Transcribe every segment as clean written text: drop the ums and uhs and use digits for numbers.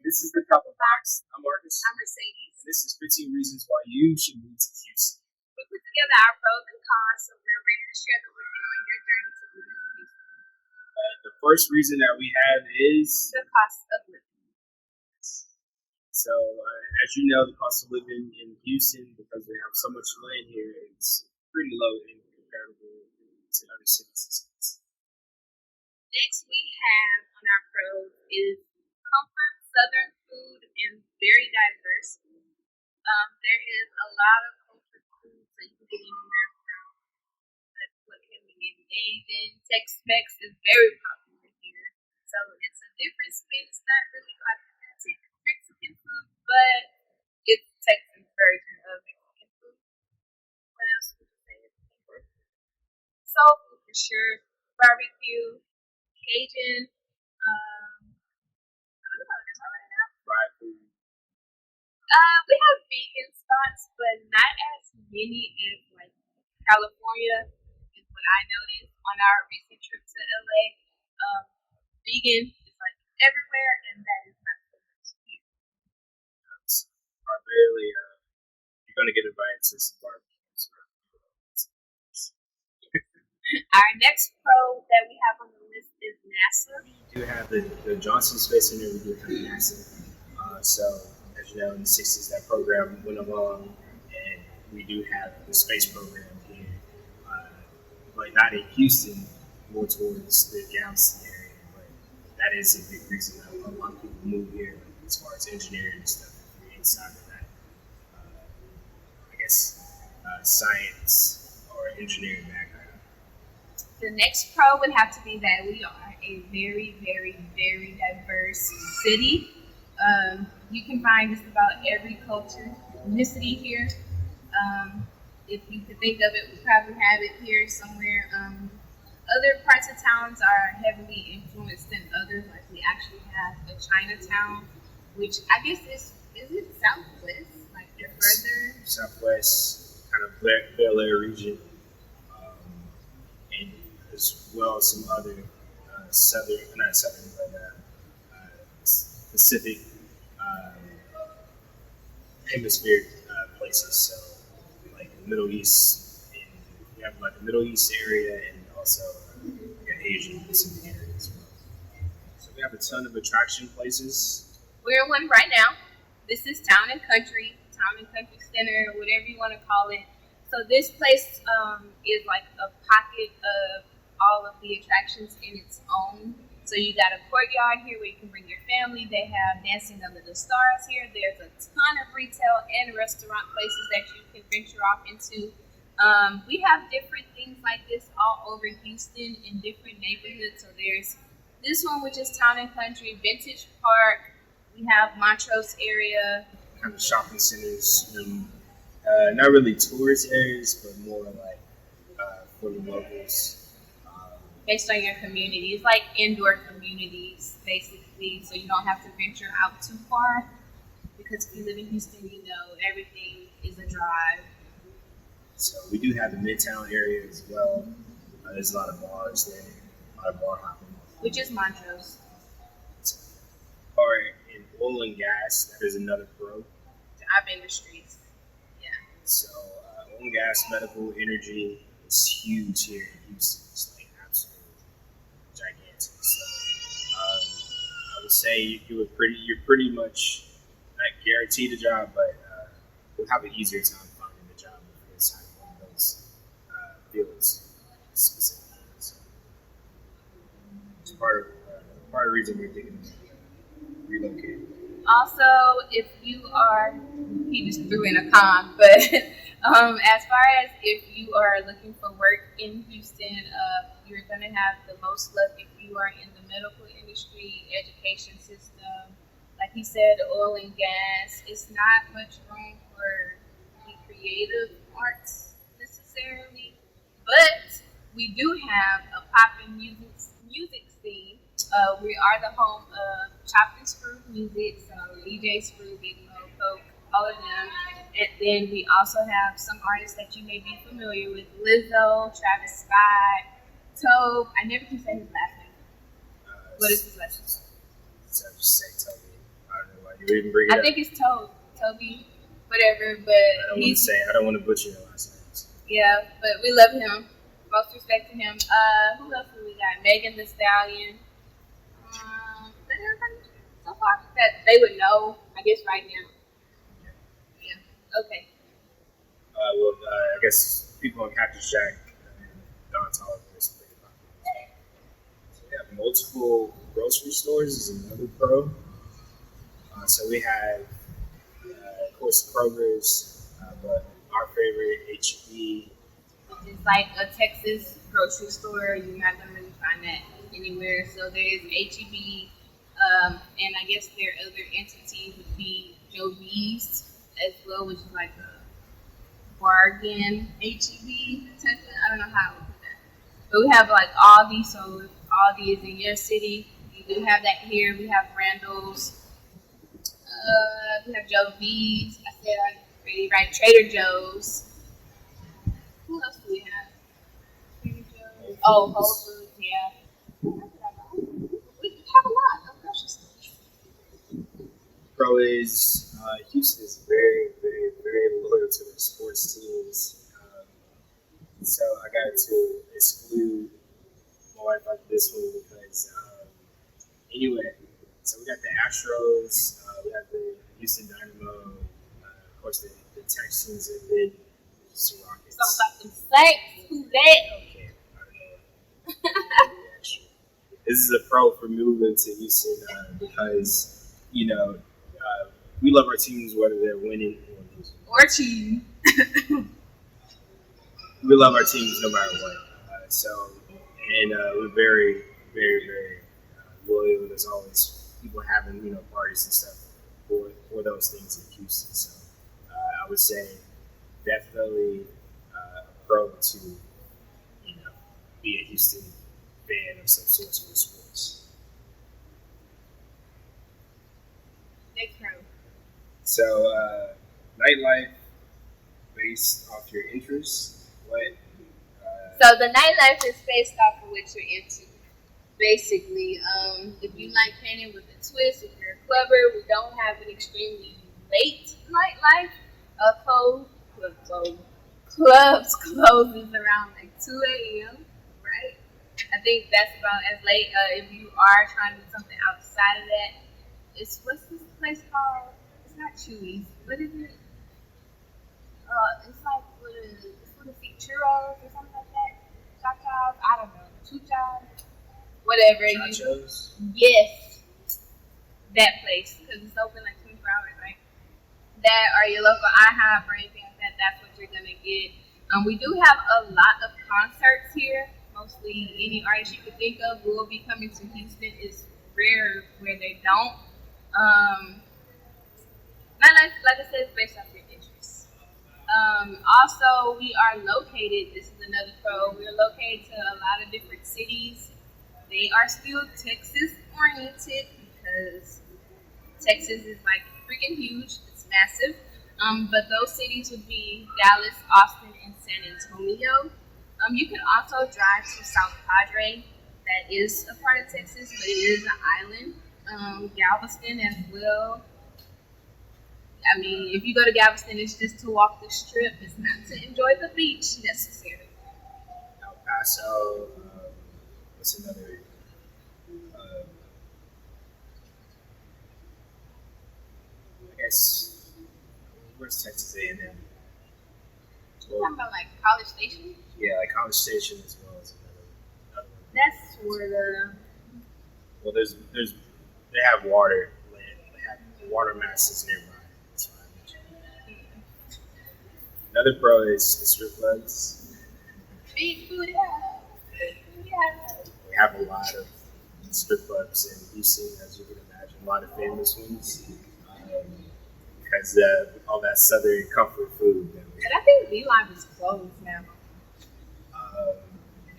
This is the Couple Box. I'm Markis. I'm Mercedes. And this is 15 Reasons Why You Should Move to Houston. We put together our pros and cons, so we're ready to share them with you on your journey to moving to Houston. The first reason that we have is the cost of living. So, as you know, the cost of living in Houston, because we have so much land here, is pretty low in comparable to other cities. Next, we have on our pros is comfort, southern food, and very diverse. There is a lot of cultured food, so you can get anywhere from what can we get? Asian, Tex-Mex is very popular here. So it's a different spin. It's not really authentic Mexican food, but it's Texas version of Mexican food. What else would you say is soul food for sure. Barbecue, Cajun. I don't know. That's all right now. Fried food. We have vegan spots, but not as many as like California is what I noticed on our recent trip to LA. Vegan is like everywhere, and that is not so much here. Primarily, you're going to get invited to some barbecues. Our next pro that we have on the list is NASA. We do have the Johnson Space Center. We do have NASA. So, as you know, in the 60s, that program went along, and we do have the space program here, but not in Houston, more towards the Galveston area. But that is a big reason that a lot of people move here, as far as engineering and stuff. If you're inside of that, science or engineering background. The next pro would have to be that we are a very, very, very diverse city. You can find just about every culture, ethnicity here. If you could think of it, we probably have it here somewhere. Other parts of towns are heavily influenced than others. Like we actually have a Chinatown, which I guess is it Southwest? Like they're further Southwest, kind of Bel Air region, and as well as some other Pacific hemisphere places. So, like the Middle East, we have like the Middle East area, and also like an Asian Pacific area as well. So we have a ton of attraction places. We're in one right now. This is Town and Country Center, whatever you want to call it. So this place is like a pocket of all of the attractions in its own. So you got a courtyard here where you can bring your family. They have Dancing Under the Stars here. There's a ton of retail and restaurant places that you can venture off into. We have different things like this all over Houston in different neighborhoods. So there's this one, which is Town and Country, Vintage Park. We have Montrose area. Kind of shopping centers, not really tourist areas, but more like for the locals. Based on your community. It's like indoor communities, basically, so you don't have to venture out too far, because if you live in Houston, you know everything is a drive. So we do have the Midtown area as well. There's a lot of bars there, a lot of bar hopping. Which is Montrose. Or in oil and gas, that is another pro. Job industries, yeah. So oil and gas, medical, energy is huge here in Houston. It's like absolutely gigantic. So I would say you're pretty much not guaranteed a job, but you'll have an easier time finding a job if you're inside one of those fields specifically. So it's part of the reason we're thinking about relocating. Also, if you are, he just threw in a con, but as far as if you are looking for work in Houston, you're going to have the most luck if you are in the medical industry, education system. Like he said, oil and gas. It's not much room for the creative arts necessarily, but we do have a poppin' music scene. We are the home of Chopped and Screwed Music, so DJ Screw, Big Mo, Coke, all of them. And then we also have some artists that you may be familiar with: Lizzo, Travis Scott, Tobe. I never can say his last name. What is his last name? So just say Toby. I don't You didn't bring it I up. think it's Toby, whatever. But I don't want to butcher your last names. Yeah, but we love him. Most respect to him. Who else do we got? Megan the Stallion. Is that everybody so far that they would know? I guess right now. Yeah. Okay. I guess people on Cactus Jack and Don Tolliver is pretty popular. So we have multiple grocery stores is another pro. So we have, of course, Kroger's, but our favorite HEB. It's like a Texas grocery store. You're not gonna really find that anywhere. So there's HEB, and I guess their other entity would be Joe B's as well, which is like a bargain HEB type of, I don't know how I would put that. But we have like Aldi, so if Aldi is in your city, you do have that here. We have Randall's, we have Joe B's. I said I already right. Trader Joe's. Who else do we have? Trader Joe's. Oh, Whole Foods, yeah. We have a lot of grocery stores. Pro is Houston is very, very, very loyal to their sports teams. So I got to exclude my wife out of this one because anyway, so we got the Astros, we have the Houston Dynamo, of course the Texans, and then the Houston Rockets. So about them Saints, who that? Okay, I don't know. This is a pro for moving to Houston because we love our teams whether they're winning or losing. Or cheating. We love our teams no matter what. We're very, very, very loyal. There's always people having parties and stuff for those things in Houston. So I would say definitely pro to be a Houston fan of some sort of sports. Next pro. So nightlife based off your interests. What? So the nightlife is based off of what you're into. Basically, if you like painting with a twist, if you're a clubber, we don't have an extremely late nightlife. Clubs closes around like 2 a.m. Right? I think that's about as late. If you are trying to do something outside of that, what's this place called? It's not Chewy's. What is it? It's like with a feet churros or something like that. Chachas, I don't know. Chuchas, whatever. Nachos? Yes, that place because it's open like 24 hours, right? That or your local IHOP or anything like that. That's what you're gonna get. We do have a lot of concerts here. Mostly any artist you could think of will be coming to Houston. It's rare where they don't. Nightlife, like I said, is based off your interests. Also, we are located, this is another pro, we are located to a lot of different cities. They are still Texas oriented because Texas is like freaking huge, it's massive. But those cities would be Dallas, Austin, and San Antonio. You can also drive to South Padre, that is a part of Texas, but it is an island. Galveston as well. I mean, if you go to Galveston, it's just to walk the strip. It's not to enjoy the beach necessarily. El Paso. What's another? I guess where's Texas A&M? You're talking about like College Station? Yeah, like College Station as well as another one. That's sort of. Well, they have water. They have water masses nearby. Another pro is strip clubs. Big booty house. We have a lot of strip clubs in Houston, as you can imagine, a lot of famous ones. Because all that southern comfort food. And I think Beeline is closed now.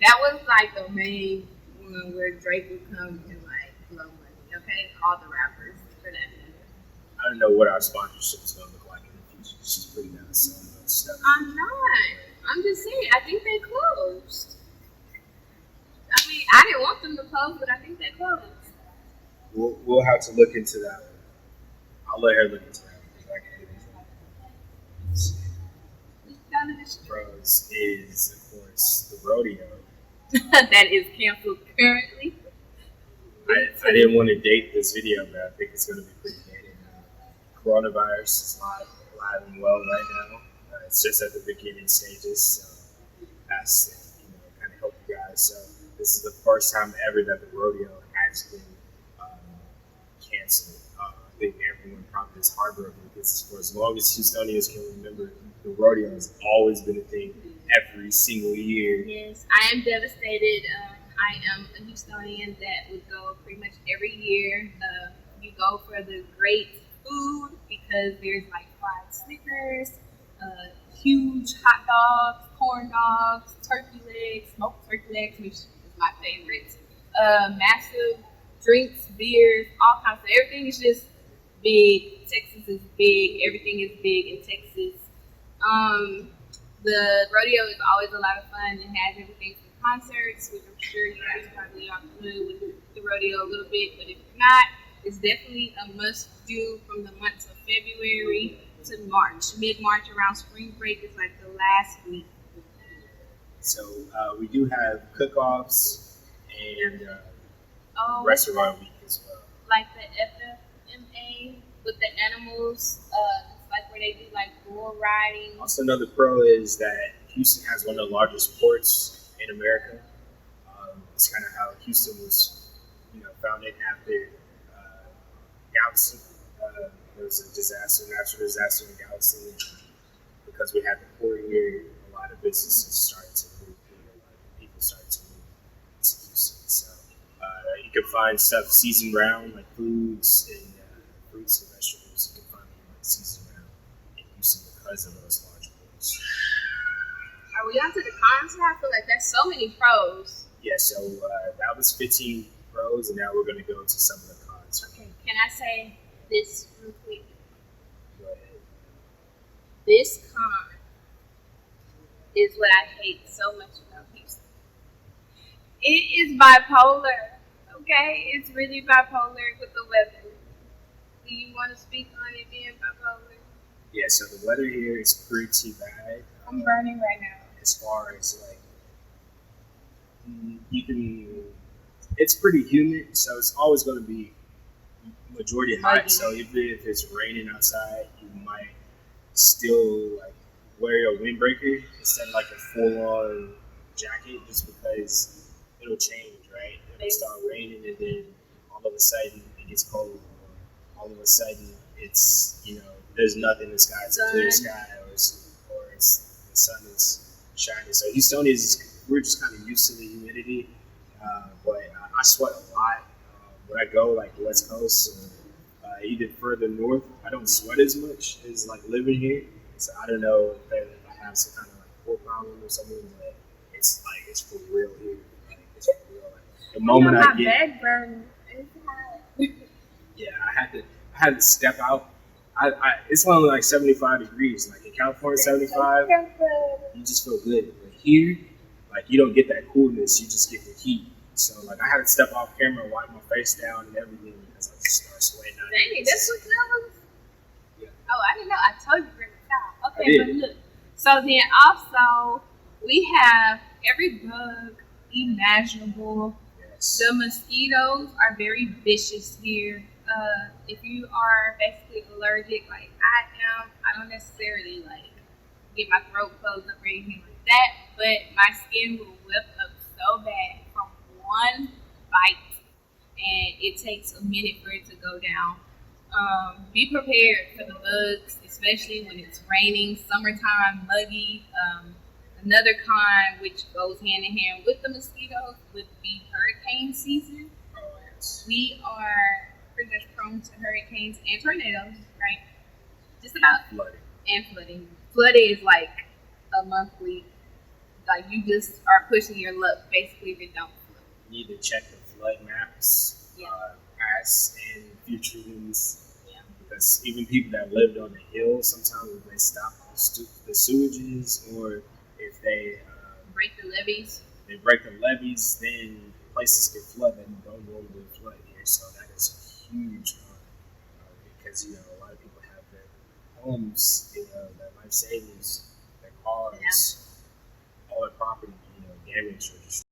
That was like the main one where Drake would come and like blow money. Okay, all the rappers for that matter. I don't know what our sponsorship is going to look like in the future. She's putting out some stuff. I'm not. I'm just saying. I think they closed. I mean, I didn't want them to close, but I think they closed. We'll have to look into that one. I'll let her look into that because I can None of this pros is of course the rodeo. that is canceled currently. I didn't want to date this video, but I think it's going to be pretty dated. Coronavirus is alive and well right now. It's just at the beginning stages, so that's kind of help you guys. So this is the first time ever that the rodeo has been um, canceled. I think everyone probably is heartbroken because for as long as Houstonians can remember, the rodeo has always been a thing every single year. Yes, I am devastated. I am a Houstonian that would go pretty much every year. You go for the great food because there's like fried Snickers, huge hot dogs, corn dogs, turkey legs, smoked turkey legs, which is my favorite. Massive drinks, beers, all kinds of everything is just big. Texas is big. Everything is big in Texas. The rodeo is always a lot of fun. It has everything from concerts, which I'm sure you guys probably are familiar with the rodeo a little bit, but if not, it's definitely a must do from the months of February to March. Mid-March around spring break is like the last week. So we do have cook-offs and restaurant week as well. Like the FFMA with the animals, it's like where they do like bull riding. Also, another pro is that Houston has one of the largest ports in America. It's kind of how Houston was, founded after Galveston. There was a natural disaster in Galveston. Because we had the port here, a lot of businesses started to move here. A lot of people started to move to Houston. So you can find stuff seasoned round, like foods and fruits and vegetables. You can find them like seasoned round in Houston because of those large ports. Are we on to the cons now? I feel like there's so many pros. Yeah, so that was 15 pros, and now we're going to go to some of the cons. Okay, can I say this real quick? Go ahead. This con is what I hate so much about Houston. It is bipolar, okay? It's really bipolar with the weather. Do you want to speak on it being bipolar? Yeah, so the weather here is pretty bad. I'm burning right now. As far as like, it's pretty humid, so it's always going to be majority hot. So even if it's raining outside, you might still like wear a windbreaker instead of like a full-on jacket, just because it'll change, right? It'll start raining, and then all of a sudden it gets cold. All of a sudden it's there's nothing in the sky. It's a clear sky, or the sun is shining. So Houstonians, we're just kind of used to the humidity, but I sweat a lot when I go like the West Coast or even further north. I don't sweat as much as like living here. So I don't know if I have some kind of like pore problem or something, but it's for real here. Like, it's for real. Like, the moment I get back burn. It's hot. yeah, I had to step out. It's only like 75 degrees. Like in California, 75, you just feel good. But here, like you don't get that coolness. You just get the heat. So like I had to step off camera and wipe my face down and everything because I just started sweating out. Dang, that's what that was? Yeah. Oh, I didn't know. I told you bring it out. Okay, but look. So then also, we have every bug imaginable. Yes. The mosquitoes are very vicious here. If you are basically allergic, like I am, I don't necessarily like get my throat closed up or anything like that, but my skin will whip up so bad from one bite, and it takes a minute for it to go down. Be prepared for the bugs, especially when it's raining, summertime, muggy. Another con, which goes hand in hand with the mosquitoes, would be hurricane season. Oh, yes. We are pretty much prone to hurricanes and tornadoes, right? Just about. Flooding. Flooding is like a monthly, like you just are pushing your luck basically if it don't flood. You need to check the flood maps, past and future ones. Yeah. Because even people that lived on the hill, sometimes if they stop the sewages or if they break the levees, then places get flooded that don't normally flood here. So that is a huge one because a lot lot of people have their homes, their life savings, their cars, all their property, damaged or destroyed.